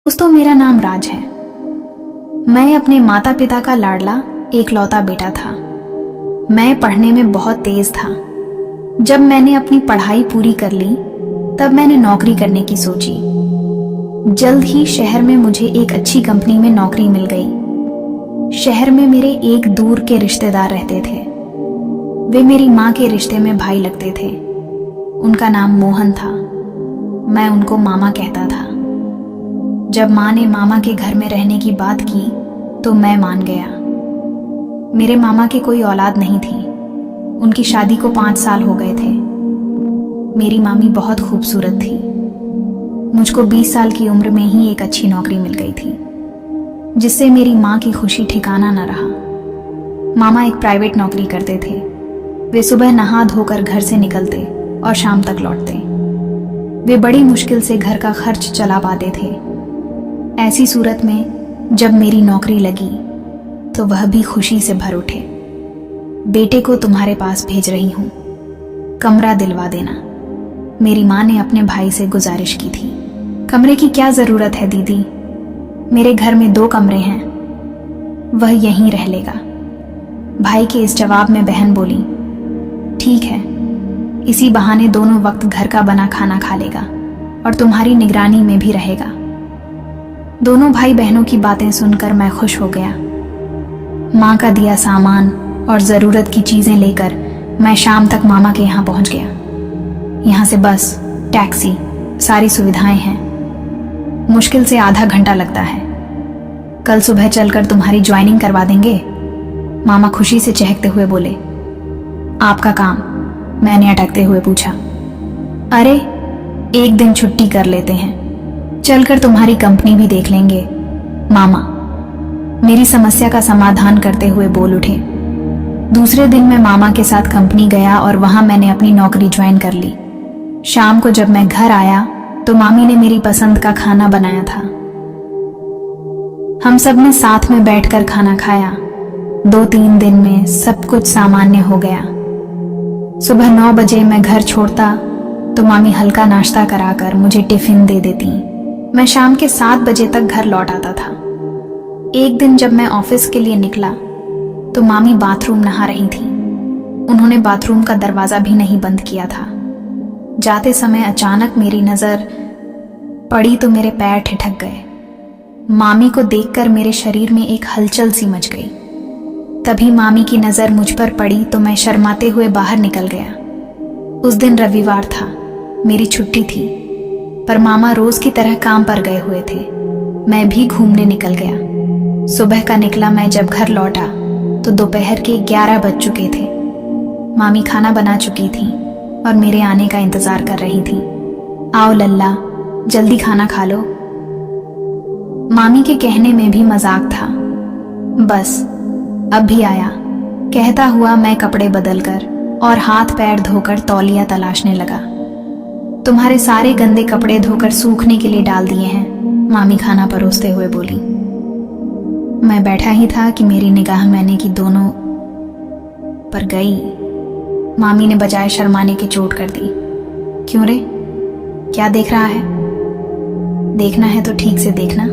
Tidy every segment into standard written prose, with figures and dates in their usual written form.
दोस्तों, मेरा नाम राज है। मैं अपने माता पिता का लाडला एकलौता बेटा था। मैं पढ़ने में बहुत तेज था। जब मैंने अपनी पढ़ाई पूरी कर ली तब मैंने नौकरी करने की सोची। जल्द ही शहर में मुझे एक अच्छी कंपनी में नौकरी मिल गई। शहर में मेरे एक दूर के रिश्तेदार रहते थे। वे मेरी माँ के रिश्ते में भाई लगते थे। उनका नाम मोहन था। मैं उनको मामा कहता था। जब माँ ने मामा के घर में रहने की बात की तो मैं मान गया। मेरे मामा के कोई औलाद नहीं थी। उनकी शादी को 5 साल हो गए थे। मेरी मामी बहुत खूबसूरत थी। मुझको 20 साल की उम्र में ही एक अच्छी नौकरी मिल गई थी, जिससे मेरी माँ की खुशी ठिकाना न रहा। मामा एक प्राइवेट नौकरी करते थे। वे सुबह नहा धोकर घर से निकलते और शाम तक लौटते। वे बड़ी मुश्किल से घर का खर्च चला पाते थे। ऐसी सूरत में जब मेरी नौकरी लगी तो वह भी खुशी से भर उठे। बेटे को तुम्हारे पास भेज रही हूं, कमरा दिलवा देना, मेरी माँ ने अपने भाई से गुजारिश की थी। कमरे की क्या जरूरत है दीदी, मेरे घर में 2 कमरे हैं, वह यहीं रह लेगा। भाई के इस जवाब में बहन बोली, ठीक है, इसी बहाने दोनों वक्त घर का बना खाना खा लेगा और तुम्हारी निगरानी में भी रहेगा। दोनों भाई बहनों की बातें सुनकर मैं खुश हो गया। माँ का दिया सामान और ज़रूरत की चीज़ें लेकर मैं शाम तक मामा के यहाँ पहुँच गया। यहाँ से बस, टैक्सी, सारी सुविधाएं हैं। मुश्किल से आधा घंटा लगता है। कल सुबह चलकर तुम्हारी ज्वाइनिंग करवा देंगे। मामा खुशी से चहकते हुए बोले। आपका काम? मैंने अटकते हुए पूछा। अरे, एक दिन छुट्टी कर लेते हैं, चलकर तुम्हारी कंपनी भी देख लेंगे। मामा मेरी समस्या का समाधान करते हुए बोल उठे। दूसरे दिन मैं मामा के साथ कंपनी गया और वहां मैंने अपनी नौकरी ज्वाइन कर ली। शाम को जब मैं घर आया तो मामी ने मेरी पसंद का खाना बनाया था। हम सब ने साथ में बैठकर खाना खाया। 2-3 दिन में सब कुछ सामान्य हो गया। सुबह 9 बजे मैं घर छोड़ता तो मामी हल्का नाश्ता कराकर मुझे टिफिन दे देती। मैं शाम के 7 बजे तक घर लौट आता था। एक दिन जब मैं ऑफिस के लिए निकला तो मामी बाथरूम नहा रही थी। उन्होंने बाथरूम का दरवाजा भी नहीं बंद किया था। जाते समय अचानक मेरी नजर पड़ी तो मेरे पैर ठिठक गए। मामी को देखकर मेरे शरीर में एक हलचल सी मच गई। तभी मामी की नजर मुझ पर पड़ी तो मैं शर्माते हुए बाहर निकल गया। उस दिन रविवार था, मेरी छुट्टी थी, पर मामा रोज की तरह काम पर गए हुए थे। मैं भी घूमने निकल गया। सुबह का निकला मैं जब घर लौटा तो दोपहर के 11 बज चुके थे। मामी खाना बना चुकी थी और मेरे आने का इंतजार कर रही थी। आओ लल्ला, जल्दी खाना खा लो। मामी के कहने में भी मजाक था। बस अब भी आया, कहता हुआ मैं कपड़े बदलकर और हाथ पैर धोकर तौलिया तलाशने लगा। तुम्हारे सारे गंदे कपड़े धोकर सूखने के लिए डाल दिए हैं, मामी खाना परोसते हुए बोली। मैं बैठा ही था कि मेरी निगाह मैंने की दोनों पर गई। मामी ने बजाय शर्माने के चोट कर दी। क्यों रे, क्या देख रहा है? देखना है तो ठीक से देखना।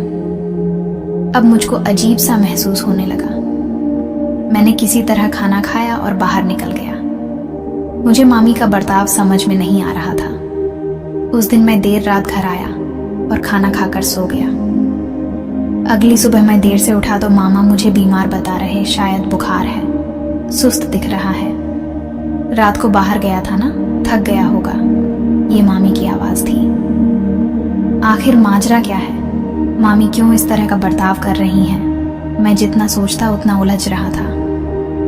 अब मुझको अजीब सा महसूस होने लगा। मैंने किसी तरह खाना खाया और बाहर निकल गया। मुझे मामी का बर्ताव समझ में नहीं आ रहा था। उस दिन मैं देर रात घर आया और खाना खाकर सो गया। अगली सुबह मैं देर से उठा तो मामा मुझे बीमार बता रहे, शायद बुखार है, सुस्त दिख रहा है। रात को बाहर गया था ना, थक गया होगा, ये मामी की आवाज थी। आखिर माजरा क्या है? मामी क्यों इस तरह का बर्ताव कर रही हैं? मैं जितना सोचता उतना उलझ रहा था।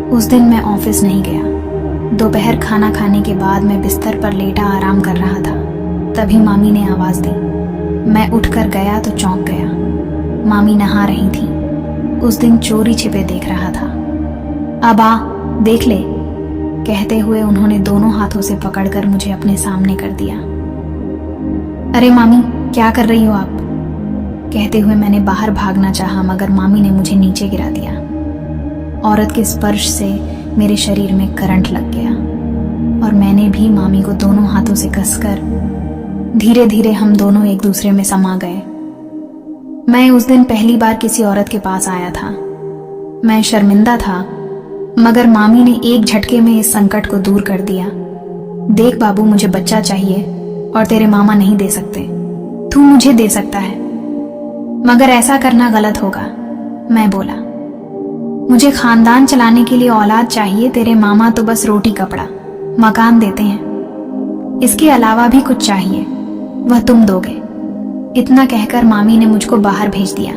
उस दिन मैं ऑफिस नहीं गया। दोपहर खाना खाने के बाद मैं बिस्तर पर लेटा आराम कर रहा था। तभी मामी ने आवाज दी। मैं उठकर गया तो चौंक गया। मामी नहा रही थी। उस दिन चोरी छिपे देख रहा था। अब आ, देख ले, कहते हुए उन्होंने दोनों हाथों से पकड़कर मुझे अपने सामने कर दिया। अरे मामी, क्या कर रही हो आप? कहते हुए मैंने बाहर भागना चाहा, मगर मामी ने मुझे नीचे गिरा दिया। औरत के स्पर्श से मेरे शरीर में करंट लग गया और मैंने भी मामी को दोनों हाथों से कसकर धीरे धीरे हम दोनों एक दूसरे में समा गए। मैं उस दिन पहली बार किसी औरत के पास आया था। मैं शर्मिंदा था, मगर मामी ने एक झटके में इस संकट को दूर कर दिया। देख बाबू, मुझे बच्चा चाहिए और तेरे मामा नहीं दे सकते, तू मुझे दे सकता है, मगर ऐसा करना गलत होगा। मैं बोला, मुझे खानदान चलाने के लिए औलाद चाहिए, तेरे मामा तो बस रोटी कपड़ा मकान देते हैं, इसके अलावा भी कुछ चाहिए, वह तुम दोगे। इतना कहकर मामी ने मुझको बाहर भेज दिया।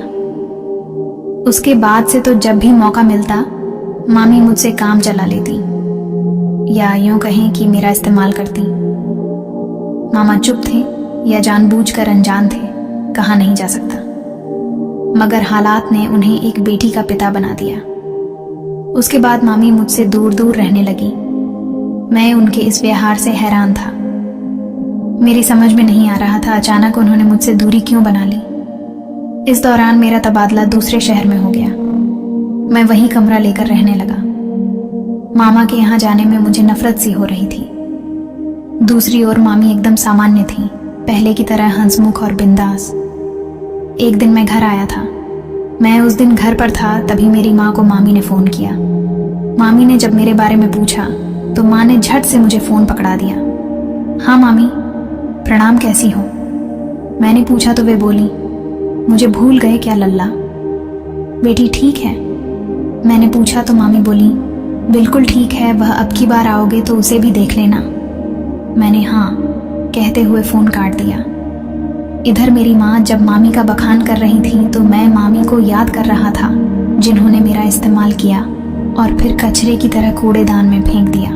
उसके बाद से तो जब भी मौका मिलता मामी मुझसे काम चला लेती, या यूं कहें कि मेरा इस्तेमाल करती। मामा चुप थे या जानबूझकर अनजान थे, कहा नहीं जा सकता, मगर हालात ने उन्हें एक बेटी का पिता बना दिया। उसके बाद मामी मुझसे दूर दूर रहने लगी। मैं उनके इस व्यवहार से हैरान था। मेरी समझ में नहीं आ रहा था अचानक उन्होंने मुझसे दूरी क्यों बना ली। इस दौरान मेरा तबादला दूसरे शहर में हो गया। मैं वहीं कमरा लेकर रहने लगा। मामा के यहाँ जाने में मुझे नफरत सी हो रही थी। दूसरी ओर मामी एकदम सामान्य थी, पहले की तरह हंसमुख और बिंदास। एक दिन मैं घर आया था। मैं उस दिन घर पर था, तभी मेरी माँ को मामी ने फ़ोन किया। मामी ने जब मेरे बारे में पूछा तो माँ ने झट से मुझे फ़ोन पकड़ा दिया। हाँ मामी, प्रणाम, कैसी हो? मैंने पूछा तो वे बोली, मुझे भूल गए क्या लल्ला? बेटी ठीक है? मैंने पूछा तो मामी बोली, बिल्कुल ठीक है, वह अब की बार आओगे तो उसे भी देख लेना। मैंने हाँ कहते हुए फ़ोन काट दिया। इधर मेरी माँ जब मामी का बखान कर रही थी तो मैं मामी को याद कर रहा था, जिन्होंने मेरा इस्तेमाल किया और फिर कचरे की तरह कूड़ेदान में फेंक दिया।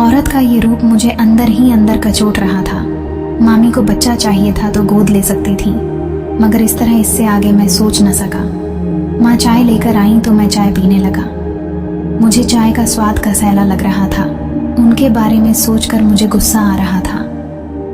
औरत का ये रूप मुझे अंदर ही अंदर कचोट रहा था। मामी को बच्चा चाहिए था तो गोद ले सकती थी, मगर इस तरह इससे आगे मैं सोच न सका। माँ चाय लेकर आई तो मैं चाय पीने लगा। मुझे चाय का स्वाद कसैला लग रहा था। उनके बारे में सोचकर मुझे गुस्सा आ रहा था।